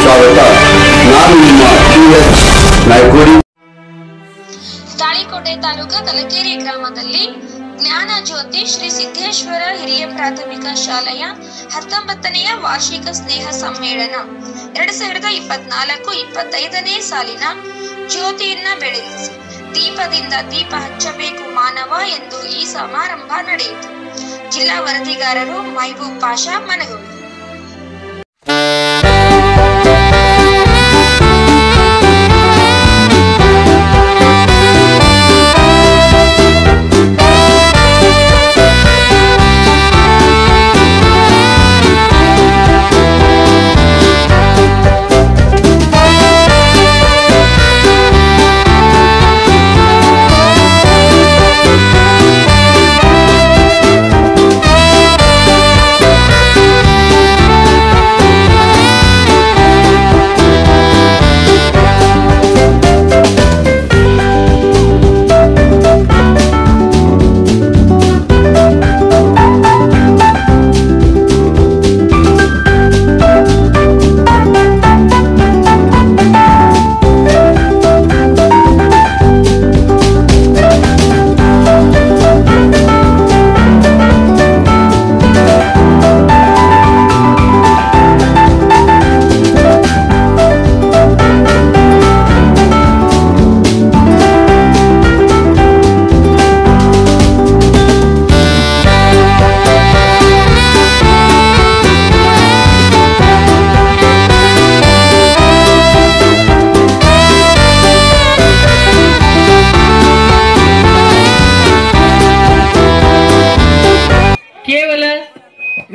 ಸ್ವಾಗತ. ನಾನು ನಿಮ್ಮ ನಾಯಕೋಡಿ. ತಾಳಿಕೋಟೆ ತಾಲೂಕು ಕಲಕೇರಿ ಗ್ರಾಮದಲ್ಲಿ ಜ್ಞಾನ ಜ್ಯೋತಿ ಶ್ರೀ ಸಿದ್ದೇಶ್ವರ ಹಿರಿಯ ಪ್ರಾಥಮಿಕ ಶಾಲೆಯ 19ನೆಯ ವಾರ್ಷಿಕ ಸ್ನೇಹ ಸಮ್ಮೇಳನ 2024-25ನೇ ಸಾಲಿನ ಜ್ಯೋತಿಯನ್ನ ಬೆಳಗಿಸಿ ದೀಪದಿಂದ ದೀಪ ಹಚ್ಚಬೇಕು ಮಾನವ ಎಂದು ಈ ಸಮಾರಂಭ ನಡೆಯಿತು. ಜಿಲ್ಲಾ ವರದಿಗಾರರು ಮೈಬೂಬ್ ಪಾಷಾ ಮನಗೋಡು.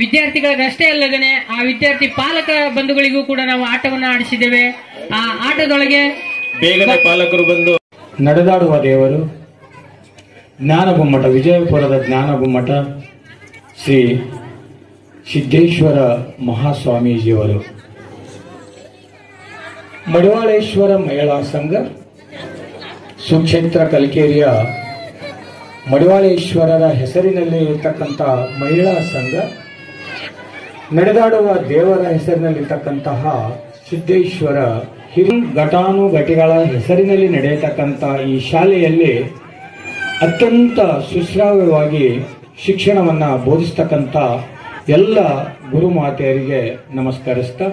ವಿದ್ಯಾರ್ಥಿಗಳಿಗಷ್ಟೇ ಅಲ್ಲದೇ ಆ ವಿದ್ಯಾರ್ಥಿ ಪಾಲಕ ಬಂಧುಗಳಿಗೂ ಕೂಡ ನಾವು ಆಟವನ್ನು ಆಡಿಸಿದ್ದೇವೆ. ಆ ಆಟದೊಳಗೆ ಬೇಗನೆ ಪಾಲಕರು ಬಂದು ನಡೆದಾಡುವ ದೇವರು ಜ್ಞಾನಗುಮ್ಮಟ, ವಿಜಯಪುರದ ಜ್ಞಾನಗುಮ್ಮಟ ಶ್ರೀ ಸಿದ್ದೇಶ್ವರ ಮಹಾಸ್ವಾಮೀಜಿಯವರು, ಮಡಿವಾಳೇಶ್ವರ ಮಹಿಳಾ ಸಂಘ ಸುಕ್ಷೇತ್ರ ಕಲಕೇರಿಯ ಮಡಿವಾಳೇಶ್ವರರ ಹೆಸರಿನಲ್ಲಿ ಇರತಕ್ಕಂಥ ಮಹಿಳಾ ಸಂಘ, ನಡೆದಾಡುವ ದೇವರ ಹೆಸರಿನಲ್ಲಿರ್ತಕ್ಕಂತಹ ಸಿದ್ದೇಶ್ವರ ಹಿರಿಯ ಘಟಾನುಘಟಿಗಳ ಹೆಸರಿನಲ್ಲಿ ನಡೆಯತಕ್ಕಂಥ ಈ ಶಾಲೆಯಲ್ಲಿ ಅತ್ಯಂತ ಸುಶ್ರಾವ್ಯವಾಗಿ ಶಿಕ್ಷಣವನ್ನು ಬೋಧಿಸ್ತಕ್ಕಂಥ ಎಲ್ಲ ಗುರುಮಾತೆಯರಿಗೆ ನಮಸ್ಕರಿಸ್ತಾ,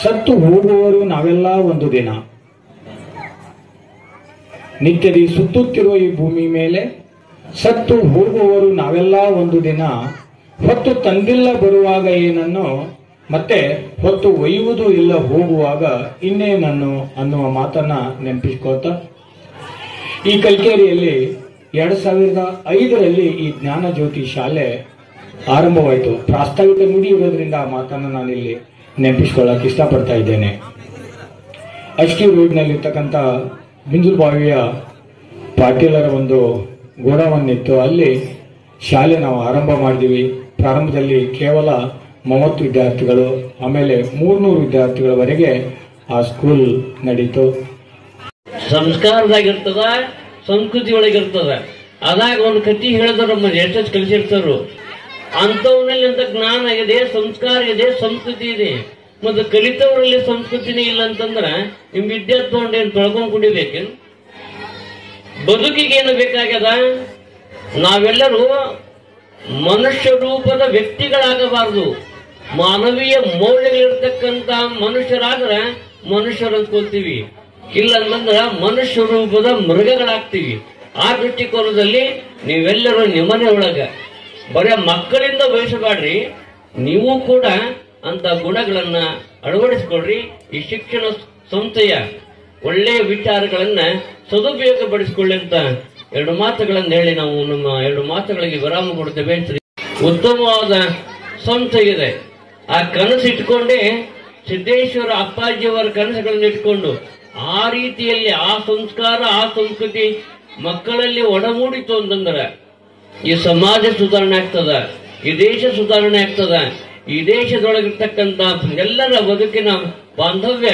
ಸತ್ತು ಹೋಗುವವರು ನಾವೆಲ್ಲ ಒಂದು ದಿನ, ನಿತ್ಯದಿ ಸುತ್ತುತ್ತಿರುವ ಈ ಭೂಮಿ ಮೇಲೆ ಸತ್ತು ಹೋಗುವವರು ನಾವೆಲ್ಲ ಒಂದು ದಿನ, ಹೊತ್ತು ತಂದಿಲ್ಲ ಬರುವಾಗ ಏನನ್ನು, ಮತ್ತೆ ಹೊತ್ತು ಒಯ್ಯುವುದು ಇಲ್ಲ ಹೋಗುವಾಗ ಇನ್ನೇನನ್ನು ಅನ್ನುವ ಮಾತನ್ನ ನೆನಪಿಸ್ಕೋತಾ, ಈ ಕಲಕೇರಿಯಲ್ಲಿ 2005ರಲ್ಲಿ ಈ ಜ್ಞಾನ ಜ್ಯೋತಿ ಶಾಲೆ ಆರಂಭವಾಯಿತು. ಪ್ರಾಸ್ತಾವಿಕ ನುಡಿ ಇರೋದ್ರಿಂದ ಆ ಮಾತನ್ನು ನಾನಿಲ್ಲಿ ನೆನಪಿಸ್ಕೊಳ್ಳಕ್ಕೆ ಇಷ್ಟಪಡ್ತಾ ಇದ್ದೇನೆ. HT ರೋಡ್ನಲ್ಲಿರ್ತಕ್ಕಂಥ ಬಿಂದುಲ್ಬಾವಿಯ ಪಾಟೀಲರ ಒಂದು ಗೋಡಾವನ್ನಿತ್ತು, ಅಲ್ಲಿ ಶಾಲೆ ನಾವು ಆರಂಭ ಮಾಡಿದ್ವಿ. ಪ್ರಾರಂಭದಲ್ಲಿ ಕೇವಲ 30 ವಿದ್ಯಾರ್ಥಿಗಳು, ಆಮೇಲೆ 300 ವಿದ್ಯಾರ್ಥಿಗಳವರೆಗೆ ಆ ಸ್ಕೂಲ್ ನಡೀತು. ಸಂಸ್ಕಾರದಾಗಿರ್ತದ, ಸಂಸ್ಕೃತಿ ಒಳಗಿರ್ತದ. ಅದಾಗ ಒಂದು ಕತಿ ಹೇಳಿದ್ರು ನಮ್ಮ ಎಷ್ಟೆಷ್ಟು ಕಲಿಸಿರ್ತಾರು. ಅಂಥವ್ನಲ್ಲಿ ಅಂತ ಜ್ಞಾನ ಇದೆ, ಸಂಸ್ಕಾರ ಇದೆ, ಸಂಸ್ಕೃತಿ ಇದೆ. ಮತ್ತು ಕಲಿತವರಲ್ಲಿ ಸಂಸ್ಕೃತಿನೇ ಇಲ್ಲ ಅಂತಂದ್ರ ನಿಮ್ ವಿದ್ಯಾರ್ಥಿ ತಗೊಂಡೇನು ತೊಳ್ಕೊಂಡ್ ಕುಡಿಬೇಕೇನು? ಬದುಕಿಗೆ ಏನು ಬೇಕಾಗ್ಯದ? ನಾವೆಲ್ಲರೂ ಮನುಷ್ಯ ರೂಪದ ವ್ಯಕ್ತಿಗಳಾಗಬಾರದು. ಮಾನವೀಯ ಮೌಲ್ಯಗಳಿರ್ತಕ್ಕಂಥ ಮನುಷ್ಯರಾದ್ರೆ ಮನುಷ್ಯರು ಅಂದ್ಕೊಳ್ತೀವಿ, ಇಲ್ಲಂತಂದ್ರ ಮನುಷ್ಯ ರೂಪದ ಮೃಗಗಳಾಗ್ತೀವಿ. ಆ ದೃಷ್ಟಿಕೋನದಲ್ಲಿ ನೀವೆಲ್ಲರೂ ನಿಮ್ಮನೆ ಒಳಗ ಬರೀ ಮಕ್ಕಳಿಂದ ಬಯಸಬೇಡ್ರಿ, ನೀವು ಕೂಡ ಅಂತ ಗುಣಗಳನ್ನ ಅಳವಡಿಸ್ಕೊಳ್ರಿ. ಈ ಶಿಕ್ಷಣ ಸಂಸ್ಥೆಯ ಒಳ್ಳೆಯ ವಿಚಾರಗಳನ್ನ ಸದುಪಯೋಗ ಪಡಿಸಿಕೊಳ್ಳಿ ಅಂತ 2 ಮಾತುಗಳನ್ನು ಹೇಳಿ ನಾವು ನಮ್ಮ 2 ಮಾತುಗಳಿಗೆ ವಿರಾಮ ಕೊಡ್ತೇವೆ. ಉತ್ತಮವಾದ ಸಂಸ್ಥೆ ಇದೆ. ಆ ಕನಸು ಇಟ್ಕೊಂಡೇ ಸಿದ್ದೇಶ್ವರ ಅಪ್ಪಾಜಿಯವರ ಕನಸುಗಳನ್ನು ಇಟ್ಕೊಂಡು ಆ ರೀತಿಯಲ್ಲಿ ಆ ಸಂಸ್ಕಾರ, ಆ ಸಂಸ್ಕೃತಿ ಮಕ್ಕಳಲ್ಲಿ ಒಡಮೂಡಿತು ಅಂತಂದ್ರೆ ಈ ಸಮಾಜ ಸುಧಾರಣೆ ಆಗ್ತದ, ಈ ದೇಶ ಸುಧಾರಣೆ ಆಗ್ತದ. ಈ ದೇಶದೊಳಗಿರ್ತಕ್ಕಂಥ ಎಲ್ಲರ ಬದುಕಿನ ಬಾಂಧವ್ಯ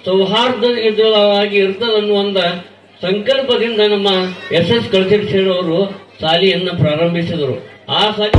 ಸೌಹಾರ್ದವಾಗಿ ಇರ್ತದನ್ನುವಂತ ಸಂಕಲ್ಪದಿಂದ ನಮ್ಮ SS ಕಳಸಿರವರು ಶಾಲೆಯನ್ನು ಪ್ರಾರಂಭಿಸಿದರು. ಆ ಶಾಲೆ